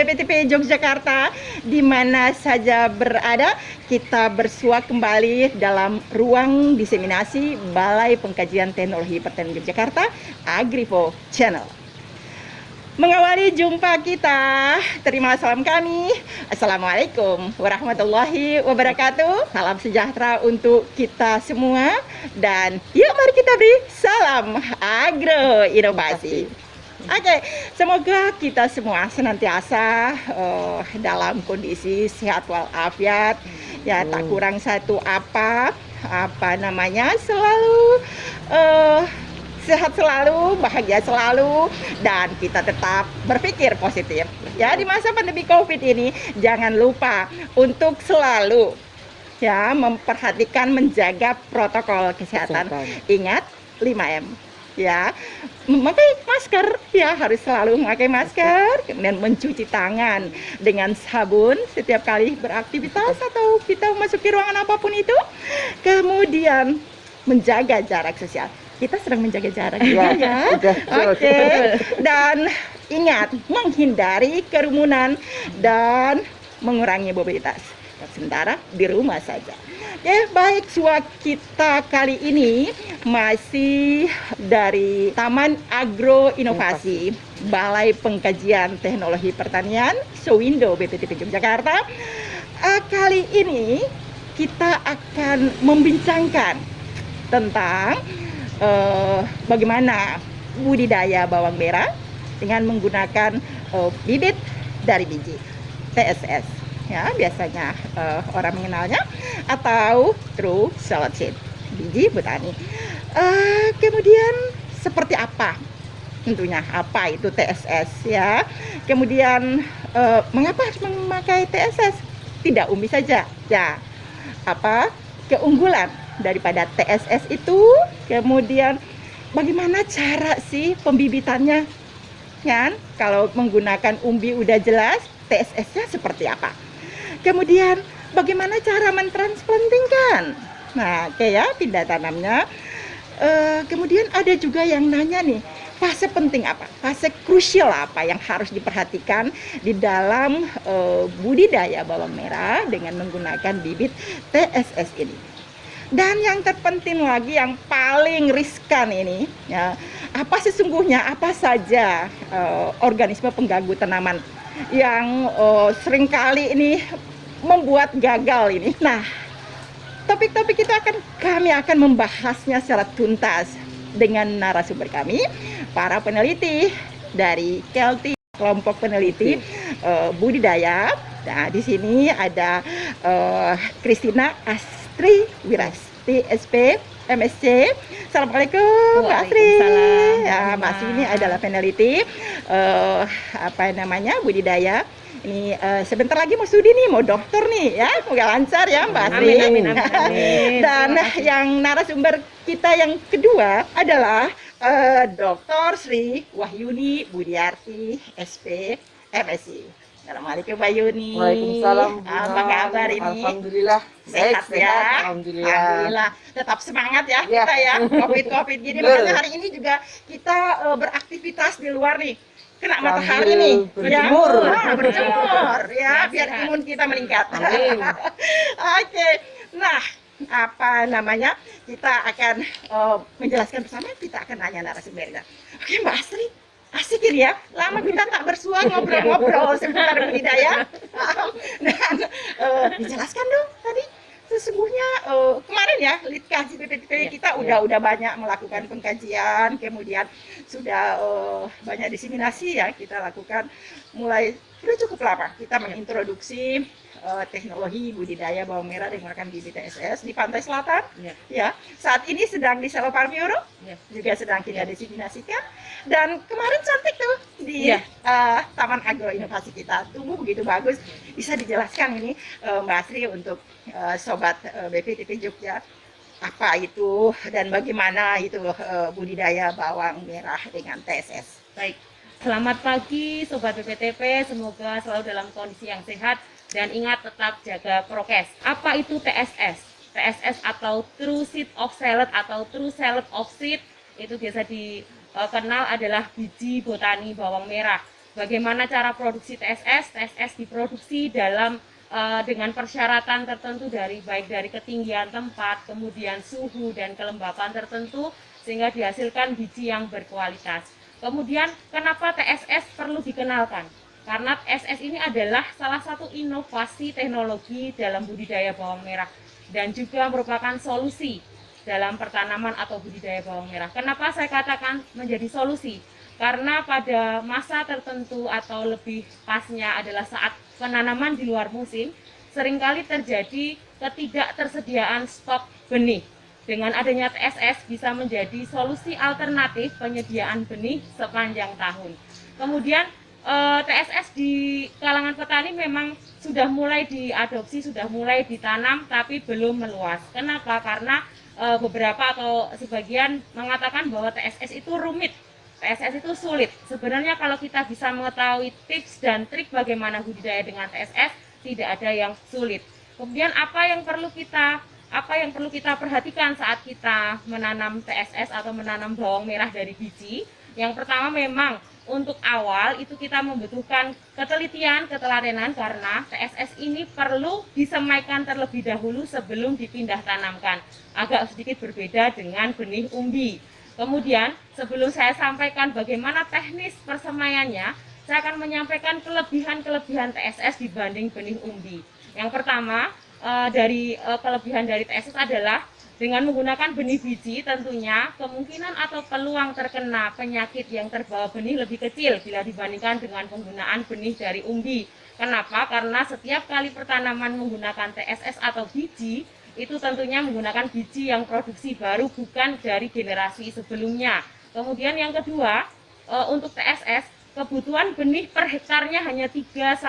BPTP Yogyakarta, di mana saja berada, kita bersua kembali dalam ruang diseminasi Balai Pengkajian Teknologi Pertanian Yogyakarta, Agripo Channel. Mengawali jumpa kita, terima salam kami. Assalamualaikum warahmatullahi wabarakatuh. Salam sejahtera untuk kita semua. Dan yuk mari kita beri salam agro inovasi. Oke, semoga kita semua senantiasa dalam kondisi sehat walafiat, ya tak kurang satu apa namanya, selalu sehat selalu, bahagia selalu, dan kita tetap berpikir positif. Ya, di masa pandemi COVID ini, jangan lupa untuk selalu ya memperhatikan, menjaga protokol kesehatan. Ingat 5M. Ya, memakai masker, ya harus selalu memakai masker, kemudian mencuci tangan dengan sabun setiap kali beraktivitas atau kita memasuki ruangan apapun itu. Kemudian menjaga jarak sosial. Kita sedang menjaga jarak juga ya. Oke. Dan ingat, menghindari kerumunan dan mengurangi mobilitas. Sementara di rumah saja. Ya, baik, suara kita kali ini masih dari Taman Agro Inovasi Balai Pengkajian Teknologi Pertanian Sowindo BPTP Yogyakarta. Kali ini kita akan membincangkan tentang bagaimana budidaya bawang merah dengan menggunakan bibit dari biji TSS. Ya, biasanya orang mengenalnya, atau True Solid Seed, biji botani. Kemudian seperti apa? Tentunya apa itu TSS ya. Kemudian mengapa harus memakai TSS? Tidak umbi saja. Ya, apa keunggulan daripada TSS itu? Kemudian bagaimana cara sih pembibitannya? Kan kalau menggunakan umbi udah jelas, TSS-nya seperti apa? Kemudian bagaimana cara mentransplantingkan? Nah, kayak pindah tanamnya. Kemudian ada juga yang nanya nih, fase penting apa? Fase krusial apa yang harus diperhatikan di dalam budidaya bawang merah dengan menggunakan bibit TSS ini? Dan yang terpenting lagi, yang paling riskan ini, ya, apa sesungguhnya, apa saja organisme pengganggu tanaman yang seringkali ini membuat gagal ini. Nah, topik-topik itu kami akan membahasnya secara tuntas dengan narasumber kami, para peneliti dari KELTI, kelompok peneliti budidaya. Nah, di sini ada Christina Astri Wirasti, SP, MSc. Assalamualaikum, Mbak Astri. Ya, Mbak Astri ini adalah peneliti budidaya. Ini sebentar lagi mau studi nih, mau dokter nih ya, semoga lancar ya Mbak Astri. Amin. Dan yang narasumber kita yang kedua adalah Dr. Sri Wahyuni Budiarti, SP, MSc. Assalamualaikum Mbak Yuni. Waalaikumsalam. Apa kabar ini? Alhamdulillah. Sehat ya. Alhamdulillah. Tetap semangat ya kita ya. Covid gini. Makanya hari ini juga kita beraktivitas di luar nih. Kena matahari nih, berjemur. Ya, berjemur ya, biar imun kita meningkat. Amin. Oke, nah kita akan menjelaskan bersama. Kita akan nanya narasumbernya. Oke, Mbak Astri, asik ini ya, lama kita tak bersua ngobrol-ngobrol seputar budidaya. Dan dijelaskan dong tadi. Sesungguhnya kemarin ya lead kaji BPTP kita udah banyak melakukan pengkajian, kemudian sudah banyak diseminasi ya kita lakukan, mulai sudah cukup lama kita mengintroduksi teknologi budidaya bawang merah dengan menggunakan bibit TSS di Pantai Selatan. Ya, saat ini sedang di Selo Parmioro, juga sedang kita diseminasikan. Dan kemarin cantik tuh di Taman Agro Inovasi kita, tumbuh begitu bagus. Bisa dijelaskan ini Mbak Astri untuk sobat BPTP Jogja, apa itu dan bagaimana itu budidaya bawang merah dengan TSS. Baik, selamat pagi sobat BPTP, semoga selalu dalam kondisi yang sehat dan ingat tetap jaga prokes. Apa itu TSS? TSS atau True Seed of Salad atau True Salad of Seed itu biasa dikenal adalah biji botani bawang merah. bagaimana cara produksi TSS. TSS diproduksi dengan persyaratan tertentu baik dari ketinggian tempat, kemudian suhu dan kelembapan tertentu sehingga dihasilkan biji yang berkualitas. Kemudian kenapa TSS perlu dikenalkan? Karena TSS ini adalah salah satu inovasi teknologi dalam budidaya bawang merah dan juga merupakan solusi dalam pertanaman atau budidaya bawang merah. Kenapa saya katakan menjadi solusi? Karena pada masa tertentu atau lebih pasnya adalah saat penanaman di luar musim, seringkali terjadi ketidaktersediaan stok benih. Dengan adanya TSS bisa menjadi solusi alternatif penyediaan benih sepanjang tahun. Kemudian TSS di kalangan petani memang sudah mulai diadopsi, sudah mulai ditanam, tapi belum meluas. Kenapa? Karena beberapa atau sebagian mengatakan bahwa TSS itu rumit, TSS itu sulit. Sebenarnya kalau kita bisa mengetahui tips dan trik bagaimana budidaya dengan TSS, tidak ada yang sulit. Kemudian apa yang perlu kita perhatikan saat kita menanam TSS atau menanam bawang merah dari biji? Yang pertama memang untuk awal itu kita membutuhkan ketelatenan karena TSS ini perlu disemaikan terlebih dahulu sebelum dipindah tanamkan. Agak sedikit berbeda dengan benih umbi. Kemudian sebelum saya sampaikan bagaimana teknis persemaiannya, saya akan menyampaikan kelebihan TSS dibanding benih umbi. Yang pertama, kelebihan dari TSS adalah dengan menggunakan benih biji tentunya kemungkinan atau peluang terkena penyakit yang terbawa benih lebih kecil bila dibandingkan dengan penggunaan benih dari umbi. Kenapa? Karena setiap kali pertanaman menggunakan TSS atau biji, itu tentunya menggunakan biji yang produksi baru bukan dari generasi sebelumnya. Kemudian yang kedua, untuk TSS kebutuhan benih per hektarnya hanya 3-5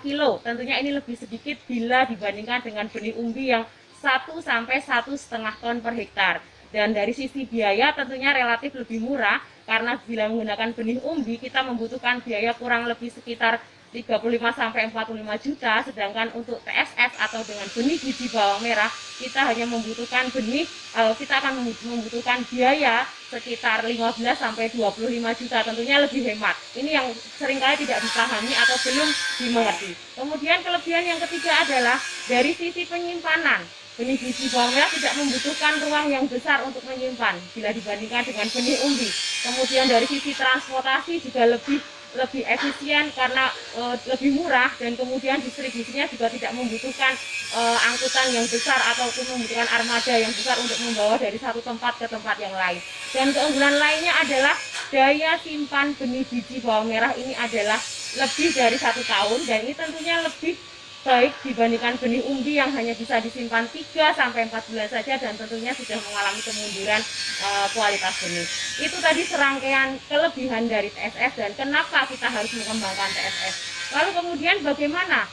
kilo. Tentunya ini lebih sedikit bila dibandingkan dengan benih umbi yang 1-1,5 ton per hektar. Dan dari sisi biaya tentunya relatif lebih murah karena bila menggunakan benih umbi kita membutuhkan biaya kurang lebih sekitar 35-45 juta, sedangkan untuk TSS atau dengan benih biji bawang merah kita hanya membutuhkan kita akan membutuhkan biaya sekitar 15-25 juta, tentunya lebih hemat. Ini yang seringkali tidak dipahami atau belum dimengerti. Kemudian kelebihan yang ketiga adalah dari sisi penyimpanan. Benih biji bawang merah tidak membutuhkan ruang yang besar untuk menyimpan bila dibandingkan dengan benih umbi. Kemudian dari sisi transportasi juga lebih efisien karena lebih murah, dan kemudian distribusinya juga tidak membutuhkan angkutan yang besar ataupun membutuhkan armada yang besar untuk membawa dari satu tempat ke tempat yang lain. Dan keunggulan lainnya adalah daya simpan benih biji bawang merah ini adalah lebih dari 1 tahun, dan ini tentunya lebih baik dibandingkan benih umbi yang hanya bisa disimpan 3-4 bulan saja dan tentunya sudah mengalami kemunduran kualitas benih. Itu tadi serangkaian kelebihan dari TSS dan kenapa kita harus mengembangkan TSS. Lalu kemudian bagaimana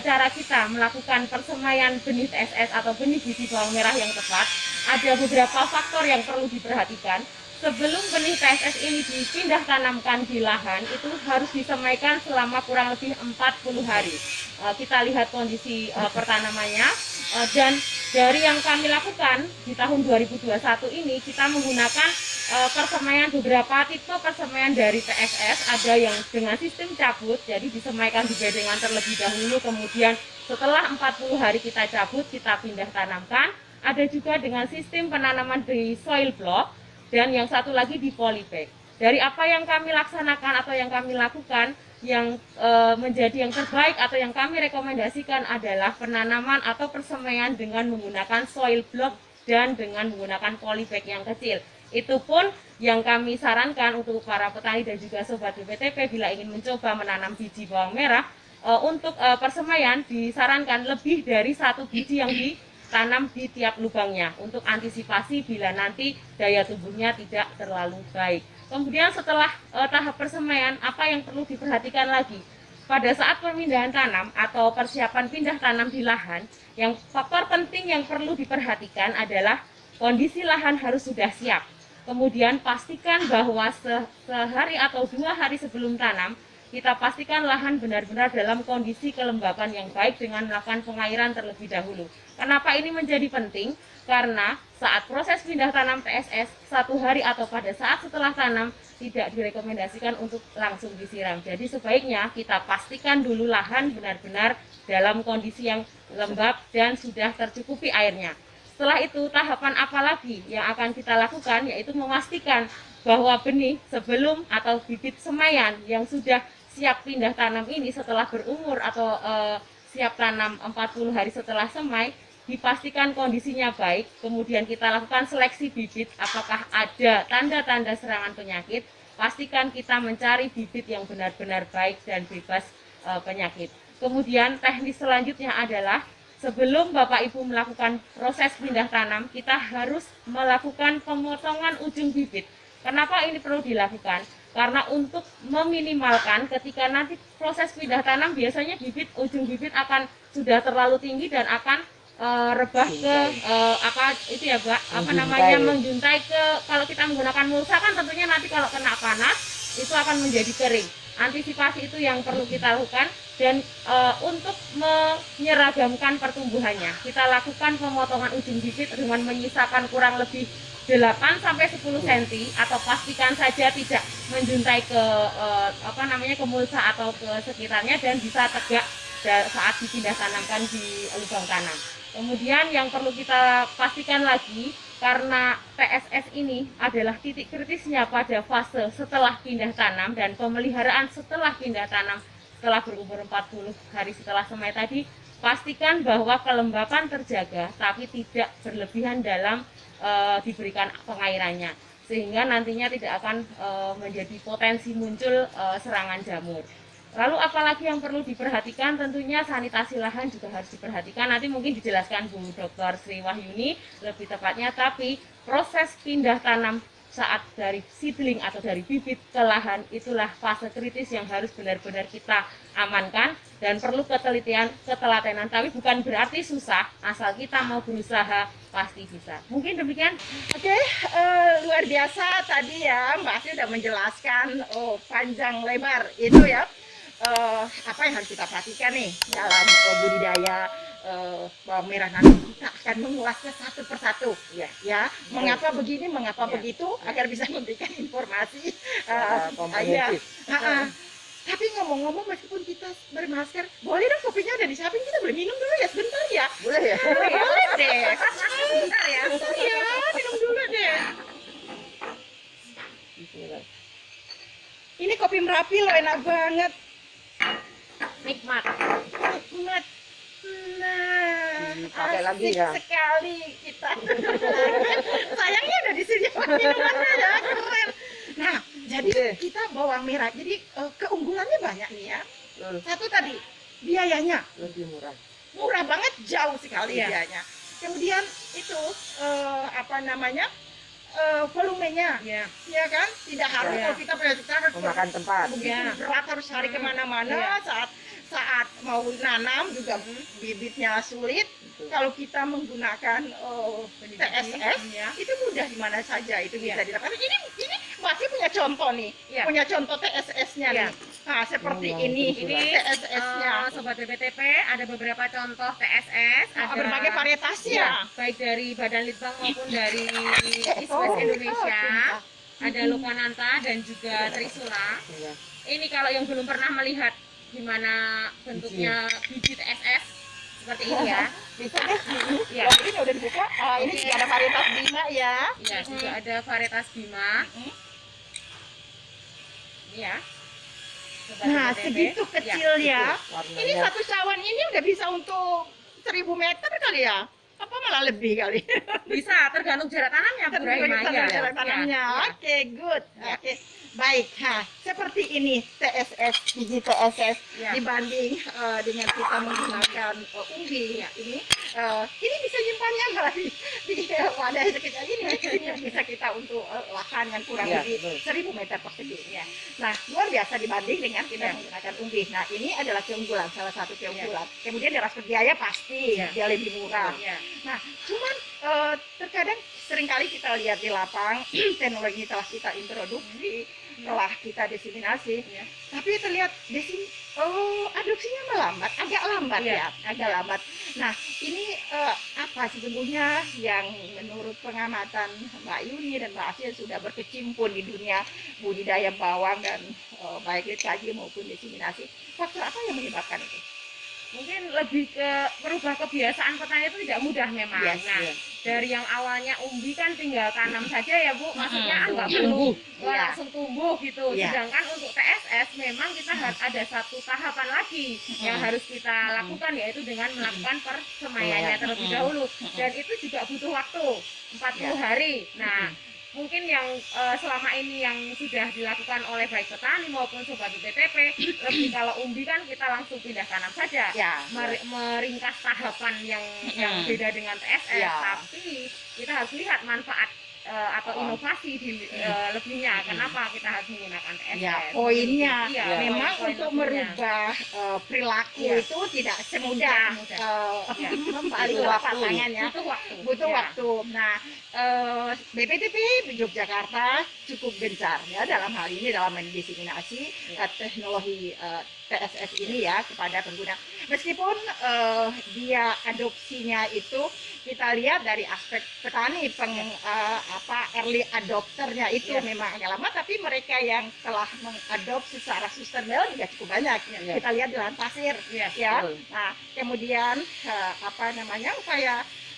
cara kita melakukan persemaian benih TSS atau benih biji bawang merah yang tepat? Ada beberapa faktor yang perlu diperhatikan. Sebelum benih TSS ini dipindah tanamkan di lahan, itu harus disemaikan selama kurang lebih 40 hari. Kita lihat kondisi pertanamannya, dan dari yang kami lakukan di tahun 2021 ini, kita menggunakan persemaian beberapa tipe persemaian dari TSS. Ada yang dengan sistem cabut, jadi disemaikan di bedengan terlebih dahulu, kemudian setelah 40 hari kita cabut, kita pindah tanamkan. Ada juga dengan sistem penanaman di soil block, dan yang satu lagi di polybag. Dari apa yang kami laksanakan atau yang kami lakukan, yang menjadi yang terbaik atau yang kami rekomendasikan adalah penanaman atau persemaian dengan menggunakan soil block dan dengan menggunakan polybag yang kecil. Itu pun yang kami sarankan untuk para petani dan juga sobat BPTP bila ingin mencoba menanam biji bawang merah, untuk persemaian disarankan lebih dari 1 biji yang ditanam di tiap lubangnya untuk antisipasi bila nanti daya tumbuhnya tidak terlalu baik. Kemudian setelah tahap persemaian, apa yang perlu diperhatikan lagi? Pada saat pemindahan tanam atau persiapan pindah tanam di lahan, yang faktor penting yang perlu diperhatikan adalah kondisi lahan harus sudah siap. Kemudian pastikan bahwa sehari atau 2 hari sebelum tanam, kita pastikan lahan benar-benar dalam kondisi kelembapan yang baik dengan melakukan pengairan terlebih dahulu. Kenapa ini menjadi penting? Karena saat proses pindah tanam TSS, 1 hari atau pada saat setelah tanam, tidak direkomendasikan untuk langsung disiram. Jadi sebaiknya kita pastikan dulu lahan benar-benar dalam kondisi yang lembab dan sudah tercukupi airnya. Setelah itu, tahapan apa lagi yang akan kita lakukan, yaitu memastikan bahwa benih sebelum atau bibit semaian yang sudah siap pindah tanam ini setelah berumur atau siap tanam 40 hari setelah semai, dipastikan kondisinya baik. Kemudian kita lakukan seleksi bibit, apakah ada tanda-tanda serangan penyakit. Pastikan kita mencari bibit yang benar-benar baik dan bebas penyakit. Kemudian teknis selanjutnya adalah sebelum Bapak Ibu melakukan proses pindah tanam, kita harus melakukan pemotongan ujung bibit. Kenapa ini perlu dilakukan? Karena untuk meminimalkan ketika nanti proses pindah tanam, biasanya ujung bibit akan sudah terlalu tinggi dan akan rebah ke menjuntai ke, kalau kita menggunakan mulsa kan tentunya nanti kalau kena panas itu akan menjadi kering. Antisipasi itu yang perlu kita lakukan. Dan untuk menyeragamkan pertumbuhannya, kita lakukan pemotongan ujung bibit dengan menyisakan kurang lebih 8-10 cm, atau pastikan saja tidak menjuntai ke ke mulsa atau ke sekitarnya dan bisa tegak saat dipindah tanamkan di lubang tanam. Kemudian yang perlu kita pastikan lagi, karena TSS ini adalah titik kritisnya pada fase setelah pindah tanam dan pemeliharaan setelah pindah tanam setelah berumur 40 hari setelah semai tadi, pastikan bahwa kelembapan terjaga tapi tidak berlebihan dalam diberikan pengairannya, sehingga nantinya tidak akan menjadi potensi muncul serangan jamur. Lalu apalagi yang perlu diperhatikan, tentunya sanitasi lahan juga harus diperhatikan. Nanti mungkin dijelaskan Bu Dr. Sri Wahyuni lebih tepatnya, tapi proses pindah tanam saat dari seedling atau dari bibit ke lahan itulah fase kritis yang harus benar-benar kita amankan dan perlu ketelatenan. Tapi bukan berarti susah, asal kita mau berusaha pasti bisa. Mungkin demikian. Oke, luar biasa tadi ya Mbak Asri sudah menjelaskan panjang lebar itu ya. Apa yang harus kita perhatikan nih dalam budidaya bawang merah. Nanti kita akan mengulasnya satu persatu ya. Mengapa begini, mengapa begitu, agar bisa memberikan informasi komprehensif. Tapi ngomong-ngomong, meskipun kita bermasker, boleh dong kopinya udah disiapin, kita boleh minum dulu ya sebentar ya. Boleh ya? Boleh deh. Sebentar ya. Sebentar ya, minum dulu deh. Ini kopi Merapi loh, enak banget. Nikmat. Nikmat. Nah, Pakai lagi asik ya? sekali kita. Sayangnya udah disediakan minumannya ya, keren. Nah, jadi kita bawang merah. Jadi keunggulannya banyak nih ya. Satu tadi, biayanya Lebih murah. murah banget, jauh sekali Iya. biayanya. Kemudian itu volumenya, Ya. ya kan? Tidak harus Iya. kalau kita harus Memakan tempat. begitu Iya. berat, harus cari kemana-mana. Iya. Saat mau nanam juga bibitnya sulit. Kalau kita menggunakan TSS Ya. itu mudah di mana saja itu bisa Iya. dilakukan. Ini masih punya contoh nih, Iya. punya contoh TSS-nya Iya. nih. Nah, seperti Oh, ini Ini TSS-nya. Sobat BPTP, ada beberapa contoh TSS, ada Berbagai varietas ya, ya. baik dari Badan Litbang maupun dari East Oh, West Indonesia. oh, Ada Lokananta dan juga Trisula. Iya. Ini kalau yang belum pernah melihat gimana bentuknya biji TSS seperti ini ya. Bisa deh. Ya. Yang ini udah dibuka. Ini Oke. juga ada varietas Bima ya. Ya, juga ada varietas Bima. Ini ya. Sobat Nah, BPTP. segitu Ya. kecil ya. Warnanya Ini satu cawan ini udah bisa untuk 1000 meter kali ya? Apa malah lebih kali? Bisa, tergantung jarak tanamnya, Bu Rahima. Tergantung Ya. jarak tanamnya. Ya. Oke, good. Ya. Oke, baik. Nah, seperti ini TSS, biji TSS Ya. dibanding dengan kita menggunakan umbi. Ini bisa nyimpannya nggak di wadah sekecil ini? Ini bisa kita untuk lahan yang kurang Iya, lebih betul. 1000 meter persegi. Ya. Nah, luar biasa dibanding dengan kita Ya. menggunakan umbi. Nah, ini adalah keunggulan, salah satu keunggulan. Kemudian dari aspek biaya pasti Ya. dia lebih murah. Ya. Nah, cuman terkadang seringkali kita lihat di lapang teknologi telah kita introduksi. setelah kita diseminasi, Iya. tapi terlihat adopsinya melambat, agak lambat Iya. ya, agak lambat. Nah, ini apa sesungguhnya yang menurut pengamatan Mbak Yuni dan Mbak Asia sudah berkecimpung di dunia budidaya bawang dan baik lagi maupun diseminasi, faktor apa yang menyebabkan itu? Mungkin lebih ke merubah kebiasaan petani itu tidak mudah memang. Yes, Nah, yes. dari yang awalnya umbi kan tinggal tanam saja ya Bu, maksudnya Mm-mm. nggak perlu Iya. langsung tumbuh gitu. Iya. Sedangkan untuk TSS memang kita harus ada satu tahapan lagi yang harus kita lakukan, yaitu dengan melakukan persemaiannya terlebih dahulu. Dan itu juga butuh waktu 40 hari. Nah, mungkin yang selama ini yang sudah dilakukan oleh baik petani maupun sobat BTP, lebih kalau umbi kan kita langsung pindah tanam saja, Ya. meringkas tahapan yang beda dengan TSS, Ya. tapi kita harus lihat manfaat atau inovasi di lebihnya. Kenapa kita harus menggunakan TSS? Ya, poinnya Iya, memang poin untuk lebihnya. merubah perilaku Iya. itu tidak semudah Iya. membalik Butuh waktu. tangannya. Butuh waktu. Butuh Ya. waktu. Nah, BPTP Yogyakarta cukup gencar ya dalam hal ini dalam mendiseminasi teknologi TSS ini ya kepada pengguna. Meskipun dia adopsinya itu kita lihat dari aspek petani early adopternya itu Ya. memang agak lama, tapi mereka yang telah mengadopsi secara sustainable juga cukup banyak. Ya. Kita lihat di lahan pasir Iya. ya. Betul. Nah, kemudian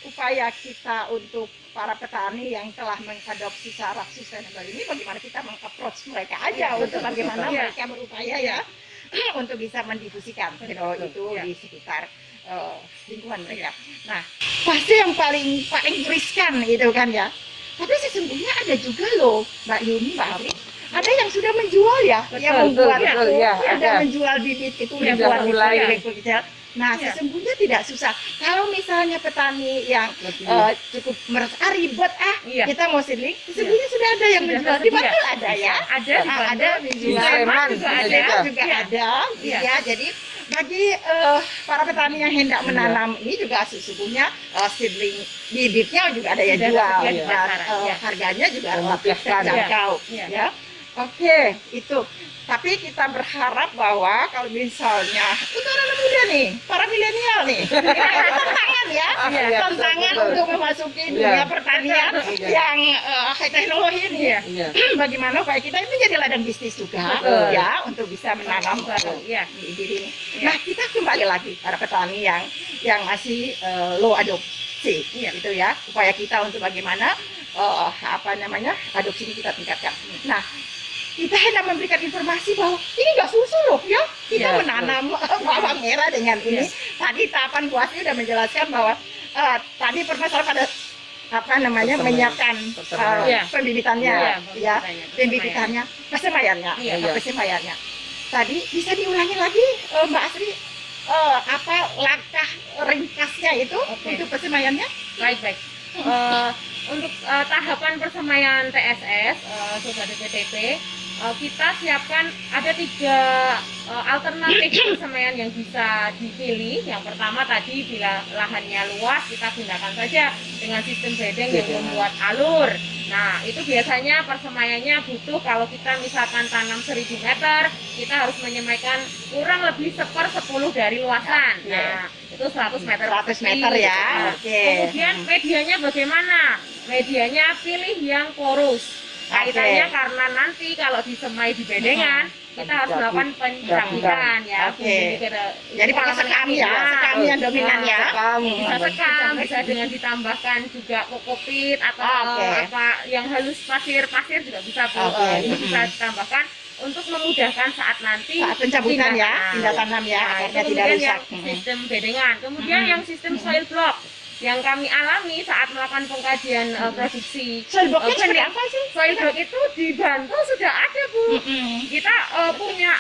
upaya kita untuk para petani yang telah mengadopsi secara sustainable ini, bagaimana kita meng-approach mereka aja Iya, untuk bagaimana Iya. mereka berupaya ya untuk bisa mendifusikan teknologi itu Iya. di sekitar lingkungan mereka. Nah, pasti yang paling riskan itu kan ya. Tapi sesungguhnya ada juga loh, Mbak Yuni, Mbak Afri, ada yang sudah menjual ya, yang Betul, membuat betul, ya, ada ada. menjual bibit itu Iya, membuat mulai. kecil. Nah, Iya. sesungguhnya tidak susah. Kalau misalnya petani yang Lebih. cukup merasa ribet Iya. kita mau seedling, sesungguhnya sudah ada yang Sudah menjual di tersedia. Bantul ada ya. Ada di Bantul. Ada menjual. Di Sleman juga ada ada. Juga Iya. ada, Iya. ya. Jadi bagi para petani yang hendak menanam ini juga sesungguhnya seedling bibitnya juga ada yang Sudah jual tersedia di dan pasaran, iya. harganya juga relatif Memudahkan. terjangkau, Iya. ya. Oke, itu. Tapi kita berharap bahwa kalau misalnya untuk anak muda nih, para milenial nih, ini ada tantangan ya, Iya, tantangan betul. untuk memasuki Iya. dunia pertanian Iya. yang high teknologi ini. Iya. Bagaimana supaya kita itu menjadi ladang bisnis juga, Betul. ya, untuk bisa menanam Iya. diri. Iya. Nah, kita kembali lagi para petani yang masih low adopsi, Iya. gitu ya, upaya kita untuk bagaimana adopsi ini kita tingkatkan. Nah, kita hendak memberikan informasi bahwa ini nggak susu loh ya, kita Iya, menanam bawang merah dengan ini. Tadi tahapan Bu Asri sudah menjelaskan bahwa tadi permasalahan pada Persemaian. menyiapkan Persemaian. Iya. pembibitannya, Iya, ya, pembibitannya. pesemaiannya, Iya. pesemaiannya. Tadi bisa diulangi lagi Mbak Asri apa langkah ringkasnya itu Oke. untuk pesemaiannya? Baik. Untuk tahapan persemaian TSS, Sobat BTP, kita siapkan ada 3 alternatif persemaian yang bisa dipilih. Yang pertama tadi bila lahannya luas, kita gunakan saja dengan sistem bedeng yang membuat alur. Nah, itu biasanya persemaiannya butuh kalau kita misalkan tanam 1000 meter, kita harus menyemaikan kurang lebih 1/10 dari luasan. Nah, itu 100 meter. 100 meter ya. Nah, Oke. Kemudian medianya bagaimana? Medianya pilih yang porus. Kaitannya karena nanti kalau disemai di bedengan, kita harus melakukan pencabutan ya. Oke. Jadi Jadi pakai sekam ya, sekam yang dominan ya. Bisa sekam, bisa dengan ditambahkan juga kokopit atau Oke. apa yang halus pasir juga bisa Bu. Oke. Itu bisa ditambahkan untuk memudahkan saat nanti Saat pencabutan ya, pindah tanam ya, Nah, itu akhirnya tidak kemudian rusak. yang sistem bedengan. Kemudian yang sistem soil block yang kami alami saat melakukan pengkajian produksi Soil blocknya seperti benih. apa sih? Soil block itu di Bantul sudah ada Bu. Kita punya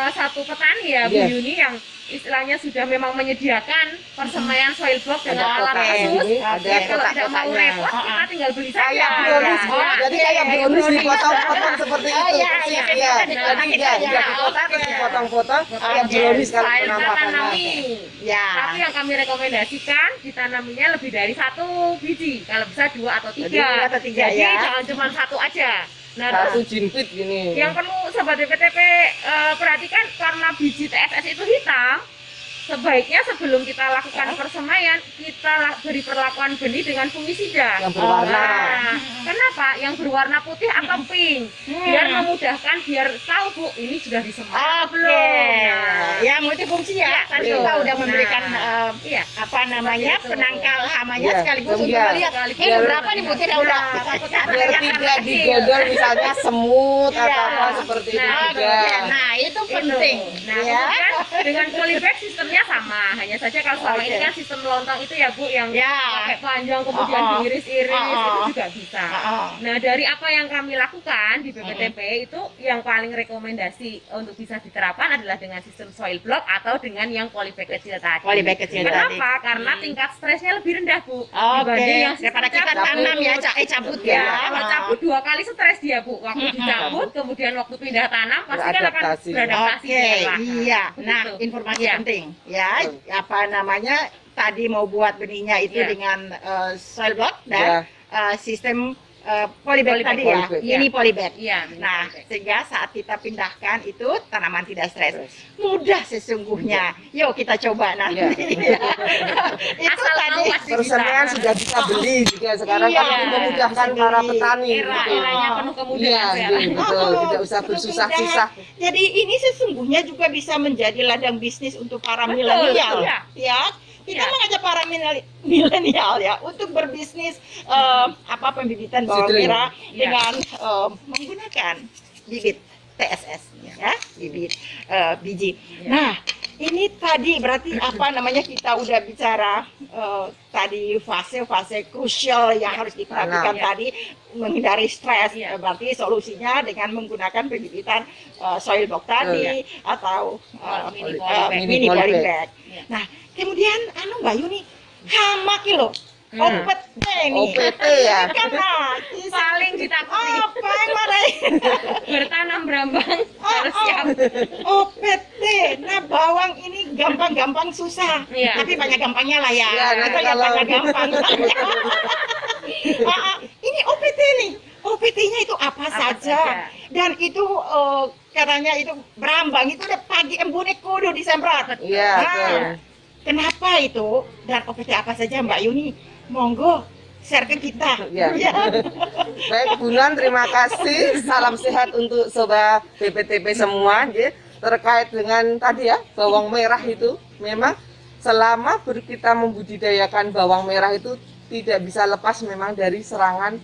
satu petani ya Bu Yes. Yuni yang istilahnya sudah memang menyediakan persemaian soil block dengan Ada alat kotak khusus. ini, Oke. ada Kalau tidak mau kotak-kotaknya. repot kita tinggal beli saja. Kayak brownies, Bu. Ya. Jadi kayak Oke, brownies brownies. dipotong-potong seperti Oh, itu. iya, Persis, iya. iya. Di Jadi kotak dia itu ya. di kotak terus Oke. dipotong-potong kayak Oke. brownies kalau Selain kita penampakannya. tanami. Ya. Tapi yang kami rekomendasikan ditanaminya lebih dari 1 biji, kalau bisa 2 atau 3. Jadi 2 atau 3 Jadi ya. jangan cuma 1 aja. Nah, Satu jinpit gini. yang perlu Sobat BPTP perhatikan, karena biji TSS itu hitam, sebaiknya sebelum kita lakukan persemaian, kita beri perlakuan benih dengan fungisida. Yang berwarna. Nah, kenapa? Yang berwarna putih atau pink, biar memudahkan, biar tahu Bu ini sudah disemai atau Oke, belum. Nah, ya multifungsi ya. Tadi betul. kita udah memberikan Nah, iya. apa namanya Seperti itu. penangkal hamanya Iya, sekaligus untuk iya. melihat Biar- berapa nih butir yang udah. Nah, takutnya Biar banyak tidak anak kecil. digodol misalnya semut Iya. atau apa seperti itu Nah, juga. Nah itu Itu. penting. Nah, ya. kemudian dengan polybag sistemnya sama. Hanya saja kalau selama Oke. ini kan sistem lontong itu ya Bu, yang Ya. pakai panjang kemudian Oh, oh. diiris-iris, Oh, oh. itu juga bisa. Oh. Nah, dari apa yang kami lakukan di BPTP itu yang paling rekomendasi untuk bisa diterapkan adalah dengan sistem soil block atau dengan yang polybag kecil tadi. Polybag kecil Kenapa? Karena tingkat stresnya lebih rendah Bu. Oke, Dibanding yang sistem daripada kita cabut. tanam ya, cabut Ya, ya. kalau cabut 2 kali stres dia Bu. Waktu dicabut, kemudian waktu pindah tanam pasti kan akan Beradaptasi. beradaptasi Oke, dengan lahan. iya. Nah, Begitu. informasi Iya. penting ya. Apa namanya? Tadi mau buat benihnya itu Iya. dengan soil block Ya. dan sistem polybag Polybag, tadi ya, polybag. mini polybag. Iya. Nah, sehingga saat kita pindahkan itu tanaman tidak stres. Mudah sesungguhnya. Yuk kita coba nanti. Iya. Itu Asal tadi. mau pasti Persemaian bisa. sudah bisa beli juga sekarang Iya. kan memudahkan para petani. gitu. Eranya penuh Iya, kemudahan sekarang. betul. Tidak usah Penuh bersusah-susah. kemudahan. Jadi ini sesungguhnya juga bisa menjadi ladang bisnis untuk para Betul, milenial. iya. Ya, kita Iya. mengajak para milenial ya untuk berbisnis apa pembibitan bawang Seedling. merah Iya. dengan menggunakan bibit TSS ya, bibit biji. Iya. Nah, ini tadi berarti apa namanya kita udah bicara tadi fase-fase krusial yang harus diperhatikan Iya. tadi, menghindari stres. Iya. Berarti solusinya dengan menggunakan pembibitan soil block tadi atau Mini eh, polybag. mini Polybag. polybag. Iya. Nah, kemudian Mbak Yuni hama kilo OPT nih. OPT ya. Karena Paling ditakuti apa yang marah? bertanam berambang harus siap. OPT. Nah, bawang ini gampang-gampang susah. Iya. Tapi banyak gampangnya lah ya. Iya, nanti Itu yang kalau- banyak gampang. Ini OPT nih. OPT-nya itu apa saja? saja? Dan itu katanya itu berambang itu udah pagi embune kudu disemprot. Iya, Nah, betul. kenapa itu? Dan OPT apa saja Mbak Yuni? Monggo share ke kita. Iya. Ya. Baik, Bu Nan, terima kasih. Salam sehat untuk sobat BPTP semua. Ya. Terkait dengan tadi ya, bawang merah itu memang selama kita membudidayakan bawang merah itu tidak bisa lepas memang dari serangan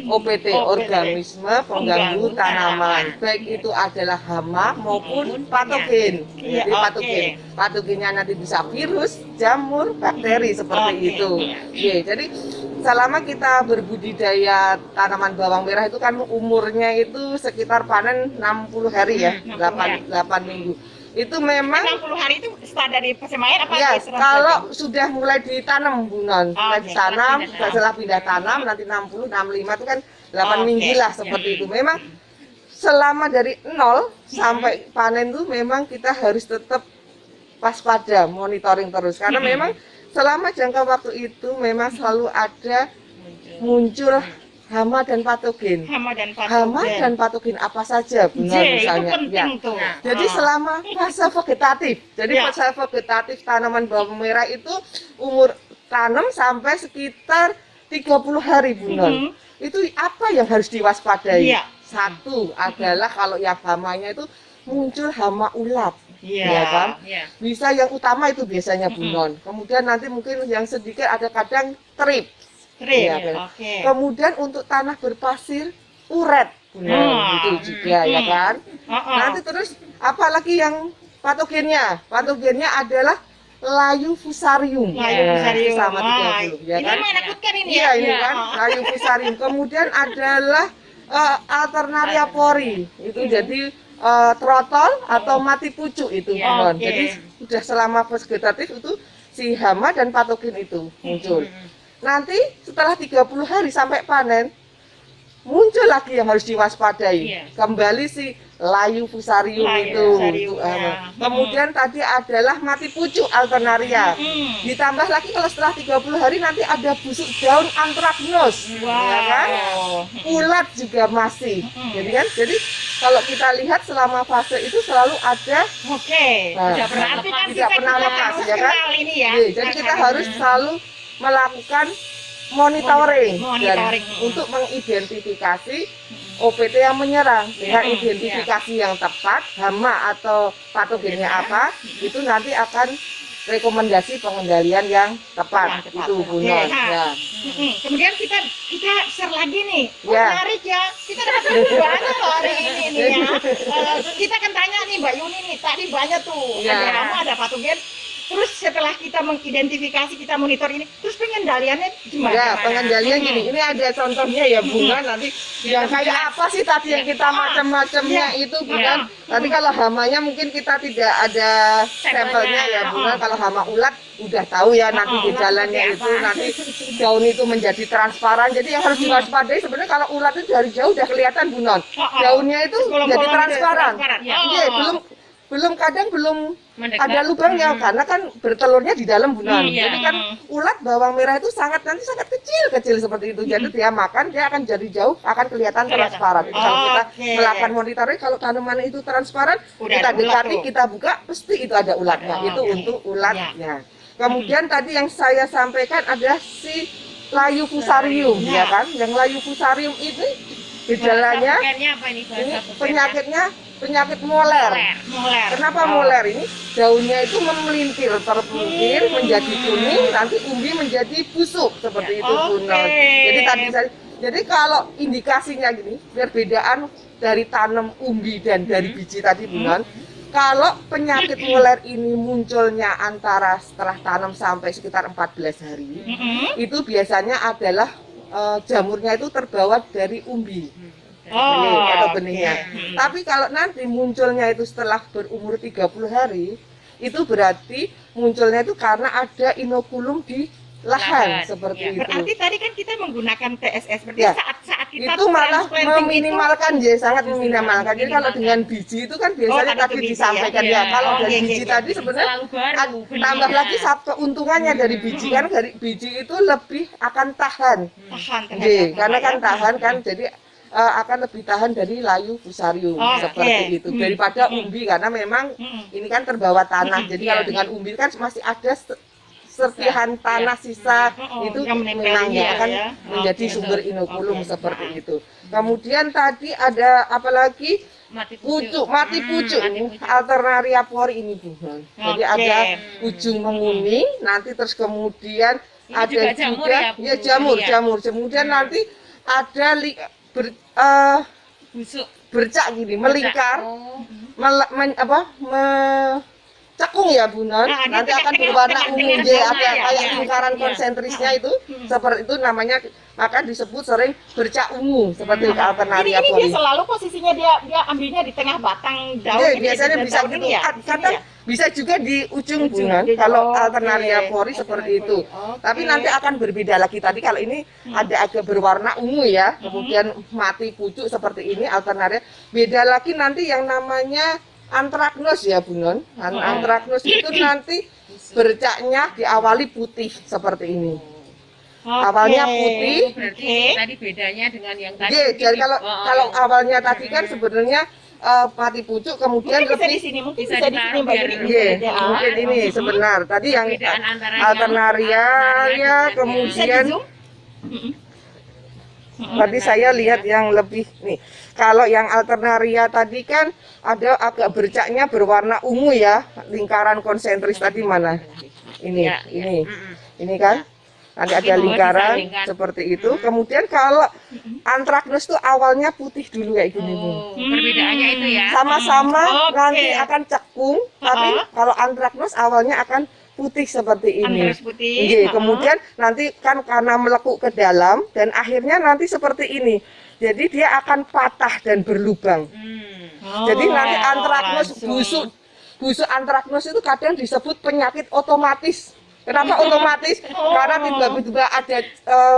OPT, organisme pengganggu tanaman. Baik itu adalah hama maupun patogen. Iya, Jadi oke. patogennya nanti bisa virus, jamur, bakteri seperti Oke. itu. Iya, jadi selama kita berbudidaya tanaman bawang merah itu kan umurnya itu sekitar panen 60 hari ya, 8 minggu. Itu memang 60 hari itu setelah dari persemaian apa ya, setelah kalau sudah mulai ditanam Bu Non, mulai Oke, ditanam, setelah setelah pindah tanam nanti 60, 65 itu kan 8 Oke. minggu lah seperti itu. Memang selama dari 0 sampai panen tuh memang kita harus tetap waspada, monitoring terus karena memang selama jangka waktu itu memang selalu ada muncul hama dan patogen. hama dan patogen? Hama dan patogen apa saja Bu Non J, itu misalnya. penting Ya. tuh. Nah, Jadi selama fase vegetatif, jadi Ya. fase vegetatif tanaman bawang merah itu umur tanam sampai sekitar 30 hari Bu Non. Mhm. Itu apa yang harus diwaspadai? Iya. Satu adalah kalau yang hamanya itu muncul hama ulat. Iya. Ya kan? Iya. Bisa yang utama itu biasanya Bu Non. Kemudian nanti mungkin yang sedikit ada kadang trip. Trip. Iya, Oke. Kemudian untuk tanah berpasir uret Bu Non. Ah. Itu juga ya kan? Oh. Nanti terus apalagi yang patogennya? Patogennya adalah layu fusarium. Layu Nah, fusarium. itu sama Wah, 30, ya ini kan? menakutkan ini Iya, ya. ini Iya. kan layu fusarium. Kemudian adalah alternaria pori. Itu jadi trotol atau mati pucuk itu, Iya, Bu Non. oke. Jadi sudah selama vegetatif itu si hama dan patogen itu muncul. Nanti setelah 30 hari sampai panen muncul lagi yang harus diwaspadai. Iya. Kembali si layu fusarium Layu itu. fusarium, Itu, ya. Kemudian tadi adalah mati pucuk alternaria. Ditambah lagi kalau setelah 30 hari nanti ada busuk daun anthracnose. Ya kan? Ulat juga masih. Jadi kalau kita lihat selama fase itu selalu ada. Oke. Nah, Tidak pernah, berarti kan tidak pernah lepas, harus ya kan? kenal ini ya. Iya, jadi kita harus selalu melakukan monitoring, Monitoring. dan untuk mengidentifikasi OPT yang menyerang dengan identifikasi yang tepat, hama atau patogennya apa, itu nanti akan rekomendasi pengendalian yang tepat. Yang tepat. Itu Bu Oke, Non. nah. Ya. Kemudian kita share lagi nih. Ya. Menarik ya. Kita dapat ilmu banyak loh hari ini nih ya. Kita kan tanya nih Mbak Yuni nih, tadi banyak tuh. Ya. Ada hama, ada patogen. Terus setelah kita mengidentifikasi, kita monitor ini, terus pengendaliannya gimana? Ya, pengendalian gini, ini ada contohnya ya Bunga, nanti yang kayak apa sih tadi yang kita macam-macamnya itu bukan. Tadi kalau hamanya mungkin kita tidak ada sampelnya ya Bunga, kalau hama ulat udah tahu ya nanti gejalanya itu, nanti daun itu menjadi transparan, jadi yang harus diwaspadai sebenarnya kalau ulat itu dari jauh udah kelihatan Bu Non, daunnya itu jadi transparan. Iya, kadang belum Mendekat. ada lubangnya karena kan bertelurnya di dalam Bu Non. Iya. Jadi kan ulat bawang merah itu sangat kecil seperti itu. Jadi dia makan dia akan dari jauh akan kelihatan transparan. Itu kalau kita Oke. melakukan monitoring, kalau tanaman itu transparan, Udah kita ada ulat dekati, tuh. kita buka, pasti itu ada ulatnya. Itu Oke. untuk ulatnya. Kemudian tadi yang saya sampaikan ada si layu fusarium, Ya. ya kan? Yang layu fusarium ini gejalanya Patogennya apa ini ini bahasa penyakit moler. Moler. Kenapa moler ini? Daunnya itu memelintir, terpelintir menjadi kuning, nanti umbi menjadi busuk seperti itu Bu Non. Jadi kalau indikasinya gini, perbedaan dari tanam umbi dan dari biji tadi Bu Non. Kalau penyakit moler ini munculnya antara setelah tanam sampai sekitar 14 hari, itu biasanya adalah jamurnya itu terbawa dari umbi. Atau benihnya. Tapi kalau nanti munculnya itu setelah berumur 30 hari, itu berarti munculnya itu karena ada inokulum di lahan seperti itu. Berarti tadi kan kita menggunakan TSS berarti Ya. saat kita Itu malah transplanting meminimalkan ya, sangat meminimalkan. Jadi kalau dengan biji itu kan biasanya tadi tadi itu biji disampaikan ya. ya. Kalau Oh, dari iya, biji iya. tadi sebenarnya selalu baru tambah lagi keuntungannya dari biji kan, dari biji itu lebih akan tahan. tahan terhadap Iya, hama karena kan ya. tahan kan, jadi akan lebih tahan dari layu fusarium Oke. seperti itu daripada umbi, karena memang ini kan terbawa tanah. Jadi kalau dengan umbi kan masih ada serpihan tanah sisa itu yang menempel memang ya, akan ya. menjadi Oke. sumber inokulum Oke. seperti itu. Kemudian tadi ada apa lagi? mati Pucuk, mati pucuk mati ini pucuk. alternaria pori ini Bu. Jadi Oke. ada ujung menguning, nanti terus kemudian Ini ada juga jamur juga ya, Bu? ya jamur, Ini ya? jamur. Kemudian nanti ada busuk bercak gini, melingkar, cekung ya Bu Non. Nah, dia Nanti akan tengah-tengah, berwarna tengah-tengah ungu, ada daunnya ya, kayak ya. lingkaran konsentrisnya itu seperti itu namanya, maka disebut sering bercak ungu seperti alternaria Ini dia pori. selalu posisinya dia ambilnya di tengah batang daun. Iya, ini, biasanya di bisa daun gitu. ini ya, di sini Kadang ya? bisa juga di ujung Ujung. bunga Oke. kalau alternaria pori seperti itu. Oke. Tapi nanti akan berbeda lagi. Tadi kalau ini ada agak berwarna ungu ya, kemudian mati pucuk seperti ini alternaria. Beda lagi nanti yang namanya anthracnose ya Bu Non. Anthracnose itu nanti bercaknya diawali putih seperti ini. Awalnya putih. berarti Oke. tadi bedanya dengan yang tadi Iya, mungkin jadi di- kalau awalnya tadi kan sebenarnya mati pucuk, kemudian Mungkin bisa di lebih sini, mungkin Bisa bisa di sini ditaruh Mbak biar Yuni. iya, Ya. mungkin ini sebenar. Tadi yang perbedaan antara alternaria ya, dengan Bisa kemudian di zoom? tadi saya lihat yang lebih nih. Kalau yang alternaria tadi kan ada agak bercaknya berwarna ungu ya, lingkaran konsentris tadi mana? Ini, Ya, ya. ini, Mm-mm. ini kan? Nanti ada Mungkin lingkaran disandingkan. seperti itu. Kemudian kalau anthracnose tuh awalnya putih dulu kayak gini Bu. Perbedaannya itu ya. Sama-sama Oke. nanti akan cekung, tapi kalau anthracnose awalnya akan putih seperti ini. Anthracnose putih. Iya, kemudian nanti kan karena melekuk ke dalam dan akhirnya nanti seperti ini. Jadi dia akan patah dan berlubang. Jadi nanti anthracnose busuk anthracnose itu kadang disebut penyakit otomatis. Kenapa otomatis? Karena tiba-tiba ada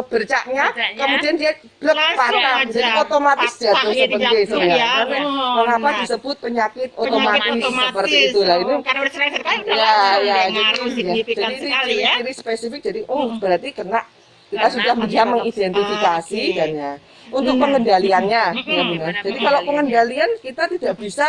bercaknya, Bercaknya. kemudian dia blek Langsung patah, aja. jadi otomatis Patah jatuh jadi seperti jatuh itu ya. ya. Oh, Mengapa nah. disebut penyakit Penyakit otomatis seperti itulah ini? Karena udah sering sekali udah Ya, langsung ya, deh, jadi, ngaruh signifikan jadi ini sekali ya. ciri-ciri spesifik. Jadi, oh berarti kena. Kita Karena sudah bisa mengidentifikasi oke. dan ya. Untuk Nah. pengendaliannya, ya Bunda. Gimana Jadi kalau pengendalian kita tidak bisa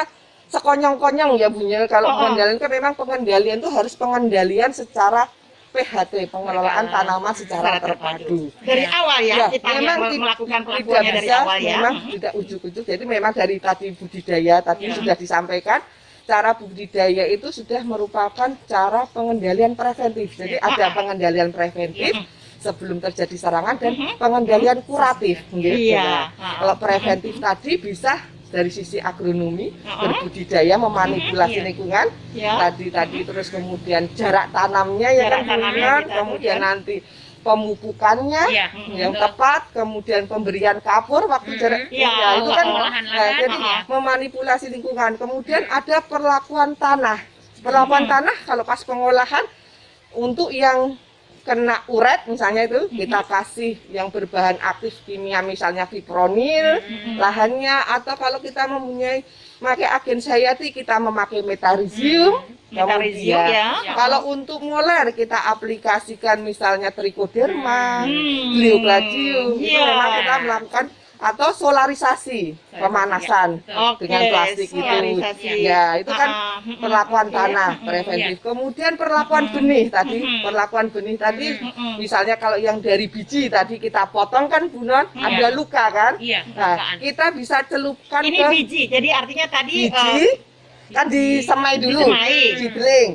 sekonyong-konyong ya Bunda. Kalau Oh, oh. pengendalian kan memang pengendalian itu harus pengendalian secara PHT, pengelolaan tanaman secara terpadu. Dari awal ya, Ya, kita memang yang melakukan tidak pelakuannya dari bisa, awal ya. memang tidak ujuk-ujuk. Jadi memang dari tadi budidaya tadi Ya. sudah disampaikan, cara budidaya itu sudah merupakan cara pengendalian preventif. Jadi ada pengendalian preventif sebelum terjadi serangan dan pengendalian kuratif. Gitu. Iya. Nah, kalau preventif tadi bisa dari sisi agronomi, berbudidaya, memanipulasi Iya. lingkungan, Ya. tadi terus kemudian jarak tanamnya ya Jarak kan, tanamnya benar, kita kemudian aturkan. nanti pemupukannya Iya, yang betul. tepat, kemudian pemberian kapur waktu jarak, Iya, ya itu kan, pengolahan nah, lahan, jadi iya. memanipulasi lingkungan. Kemudian ada perlakuan tanah. Perlakuan tanah kalau pas pengolahan untuk yang kena uret misalnya itu kita kasih yang berbahan aktif kimia misalnya fipronil lahannya, atau kalau kita mempunyai pakai agen hayati kita memakai metarizium. Metarizium, Kemudian ya. kalau untuk moler kita aplikasikan misalnya trichoderma, Hmm. gliogladium, itu Iya. memang kita melakukan atau solarisasi pemanasan ya, Oke, dengan plastik solarisasi. itu. Ya, itu kan perlakuan Oke. tanah preventif. Kemudian perlakuan benih tadi, perlakuan benih tadi misalnya kalau yang dari biji tadi kita potong kan Bu Non, ada luka kan? Iya, Nah, lukaan. kita bisa celupkan Ini ke biji, jadi artinya tadi biji kan disemai dulu, disemai. dibeling,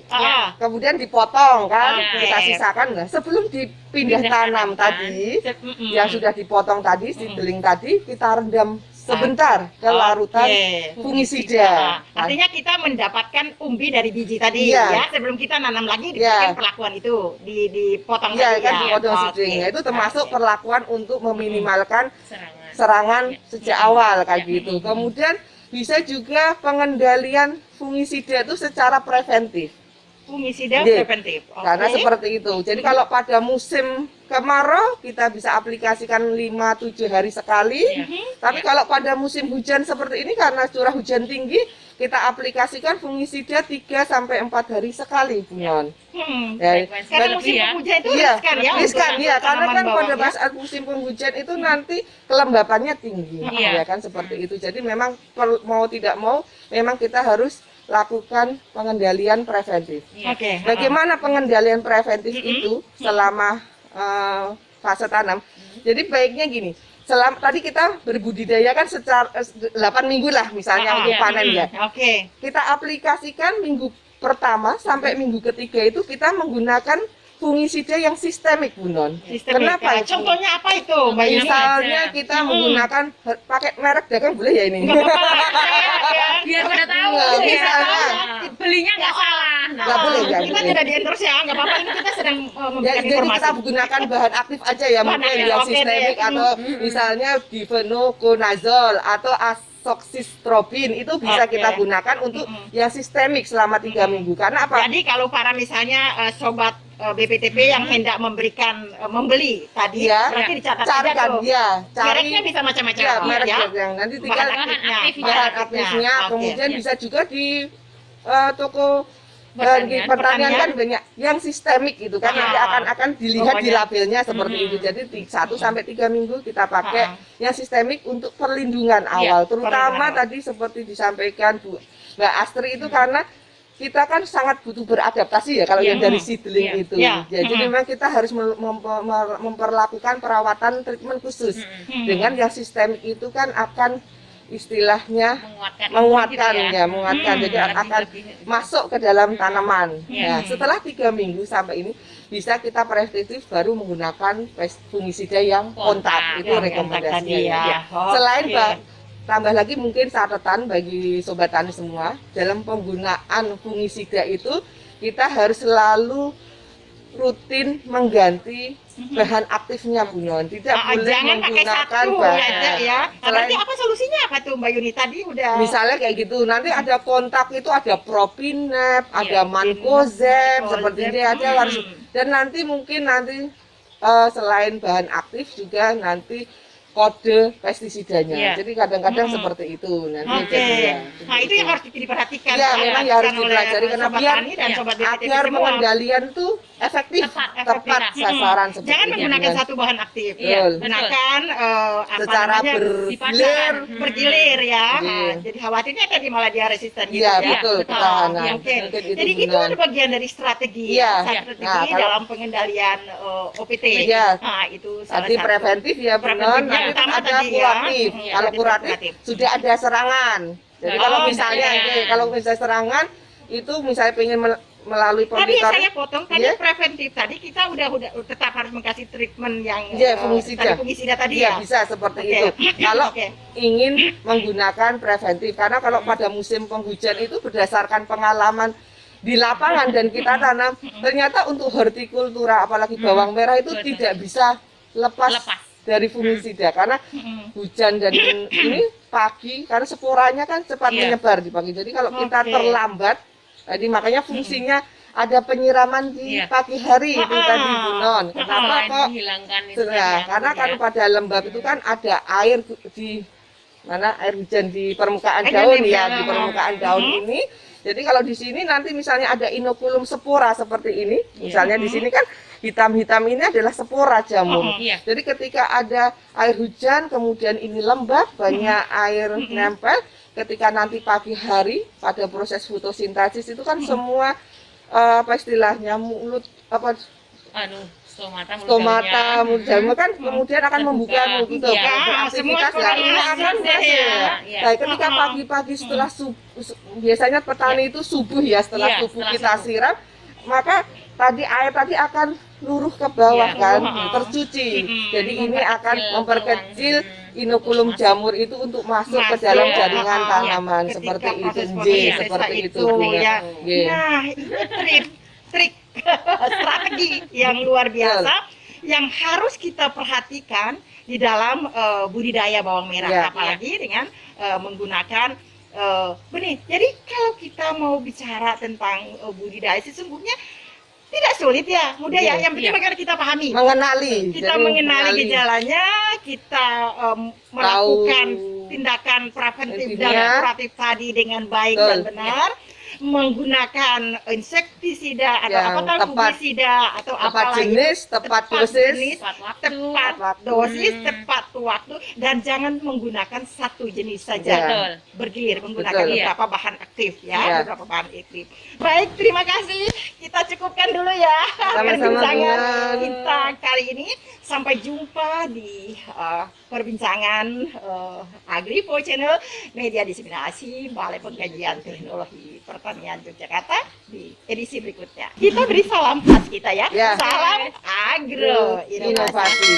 kemudian dipotong kan, Oke. kita sisakan. Nah, sebelum dipindah tanam tadi, yang sudah dipotong tadi, dibeling tadi, kita rendam sebentar ke larutan fungisida. Nah, Artinya kita mendapatkan umbi dari biji tadi Iya. ya, sebelum kita nanam lagi Iya. diberikan perlakuan itu, dipotong iya tadi kan ya. dipotong Oke. sedring. Nah, itu termasuk perlakuan untuk meminimalkan Serangan. serangan sejak awal kayak Iya. gitu. Kemudian bisa juga pengendalian fungisida itu secara preventif. Fungisida Iya. preventif. Karena Oke. seperti itu. Jadi kalau pada musim kemarau kita bisa aplikasikan 5-7 hari sekali. Iya. Tapi kalau pada musim hujan seperti ini karena curah hujan tinggi, kita aplikasikan fungisida 3-4 hari sekali, Bu Non. Ya, Frekuensi Karena lebih musim ya. penghujan itu Iya, riskan ya. riskan untuk ya, karena tanaman kan pada bawang ya. saat musim penghujan itu nanti kelembapannya tinggi, Iya. ya kan seperti itu. Jadi memang mau tidak mau, memang kita harus lakukan pengendalian preventif. Iya. Oke. Bagaimana pengendalian preventif itu selama fase tanam? Jadi baiknya gini, tadi kita berbudidaya kan secara 8 minggu lah misalnya untuk iya. panen ya. Oke. Kita aplikasikan minggu pertama sampai minggu ketiga itu kita menggunakan fungisida yang sistemik, Bu Non. Sistemik. Kenapa Nah, itu? contohnya apa itu, Mbak Yuni? Misalnya kita menggunakan pakai merek dagang boleh ya ini? Nggak apa-apa lah, ya. Biar pada tahu Nggak, ya. misalnya. Belinya nggak salah. Nggak boleh, nggak Kita boleh. tidak di endorse ya, nggak apa-apa. Ini kita sedang Ya, memberikan jadi informasi. kita menggunakan bahan aktif aja ya, Bahan mungkin aktif, yang oke sistemik deh. atau misalnya difenoconazole atau azoxystrobin itu bisa Oke. kita gunakan untuk yang sistemik selama 3 minggu. Karena apa? Jadi kalau para misalnya sobat BPTP yang hendak membeli tadi, Iya. berarti dicatat aja Carikan tuh. ya, cari Mereknya bisa macam-macam ya, merek ya. yang nanti tinggal Bahan aktifnya, bahan aktifnya, Oke. kemudian Iya. bisa juga di toko Pertanian. pertanian kan banyak yang sistemik gitu kan, nanti Ah. akan dilihat di Pokoknya. labelnya seperti itu. Jadi 1-3 minggu kita pakai Ah. yang sistemik untuk perlindungan awal, terutama perlindungan. tadi seperti disampaikan Mbak Astri itu karena kita kan sangat butuh beradaptasi ya kalau Iya. yang dari seedling Iya. itu. Iya. Jadi memang kita harus memperlakukan perawatan treatment khusus. Dengan yang sistemik itu kan akan istilahnya menguatkan gitu ya, menguatkan. Jadi akan masuk ke dalam tanaman. Iya. Nah, setelah 3 minggu sampai ini bisa kita preventif baru menggunakan fungisida yang kontak. Itu Yang rekomendasinya. tadi ya. Ya. Oke. Selain tambah lagi mungkin catatan bagi sobat tani semua, dalam penggunaan fungisida itu kita harus selalu rutin mengganti bahan aktifnya Bu Non. Tidak boleh jangan pakai menggunakan satu bahan. aja ya. Nah, berarti apa solusinya apa tuh Mbak Yuni tadi udah Misalnya kayak gitu, nanti ada kontak itu ada propinep, ada Iya, mancozeb, mancozeb. seperti ini aja harus. Dan nanti mungkin selain bahan aktif juga nanti kode pestisidanya. Iya. Jadi kadang-kadang seperti itu nanti Oke. jadinya. Nah, itu yang harus diperhatikan. Iya, oleh memang ya harus oleh dipelajari karena Sobat biar Tani dan Sobat BPTP agar semua. pengendalian tuh efektif, tepat sasaran seperti Jangan itu. menggunakan Dengan satu bahan aktif. Iya, betul. Gunakan secara bergilir. bergilir ya. Iya. Nah, jadi khawatirnya tadi malah dia resisten gitu Iya, ya. betul, Ah, ketahanan. Oke. Mungkin Jadi Bu itu Non. ada bagian dari strategi Iya. strategi Nah, kalau- dalam pengendalian OPT. Iya. Nah, itu salah Tadi satu. preventif ya Bu Non, Preventifnya nanti utama ada tadi ya. kuratif. Iya, Kalau tadi kuratif kuratif. sudah ada serangan. Jadi Oh, kalau misalnya iya. kalau misalnya serangan itu misalnya pengen melalui Tadi pemberitaan. saya potong tadi Iya. preventif tadi kita udah tetap harus mengkasih treatment yang Iya, fungisida. tadi fungisida tadi Iya, ya. bisa seperti Oke. itu. Kalau Oke. ingin menggunakan preventif, karena kalau pada musim penghujan itu berdasarkan pengalaman di lapangan dan kita tanam, ternyata untuk hortikultura apalagi bawang merah itu Betul. tidak bisa lepas dari fungisida karena hujan dan ini pagi karena sporanya kan cepat Iya. menyebar di pagi. Jadi kalau kita Oke. terlambat, jadi makanya fungsinya ada penyiraman di Iya. pagi hari itu tadi Bu Non. Kenapa Selain kok? menghilangkan itu Sudah, kan karena kan ya. pada lembab itu kan ada air di mana air hujan di permukaan Air daun nempel. ya di permukaan daun ini. Jadi kalau di sini nanti misalnya ada inokulum spora seperti ini, misalnya di sini kan hitam-hitam ini adalah spora jamur. Iya. Jadi ketika ada air hujan kemudian ini lembab banyak air nempel, ketika nanti pagi hari pada proses fotosintesis itu kan semua apa istilahnya mulut apa stomata mulut jamur kan kemudian akan membuka mulut itu Iya. beraktivitas Semua ya ini proses akan ya. masuk ya. Iya. Nah, ketika pagi-pagi setelah biasanya petani itu subuh ya setelah Iya, subuh setelah kita subuh. siram maka air tadi akan luruh ke bawah Iya. kan tercuci. Jadi ini akan memperkecil inokulum jamur itu untuk masuk ke dalam jaringan tanaman Ketika seperti itu proses J fotosintesa seperti itu ya. Nggih. Nah, ini trik strategi yang luar biasa yang harus kita perhatikan di dalam budidaya bawang merah, Ya. apalagi dengan menggunakan benih. Jadi kalau kita mau bicara tentang budidaya sesungguhnya tidak sulit ya, mudah ya. Yang penting Iya. bagaimana kita pahami. mengenali Kita Jadi mengenali gejalanya, kita melakukan Tahu tindakan preventif intinya. dan kuratif tadi dengan baik Betul. dan benar, menggunakan insektisida atau Yang apa tahu tepat. fungisida atau tepat apa lagi jenis tepat dosis jenis, Tepat waktu. tepat waktu. dosis, tepat waktu, dan jangan menggunakan satu jenis saja. Ya. Betul. Bergilir menggunakan Betul. beberapa bahan aktif ya, Ya. beberapa bahan aktif. Baik, terima kasih. Kita cukupkan dulu ya Sama-sama, perbincangan Bulan. kita kali ini. Sampai jumpa di perbincangan Agripo Channel, media diseminasi Balai Pengkajian Teknologi Pertanian Yogyakarta di edisi berikutnya. Kita beri salam khas kita ya. Ya. Salam agro inovasi. inovasi.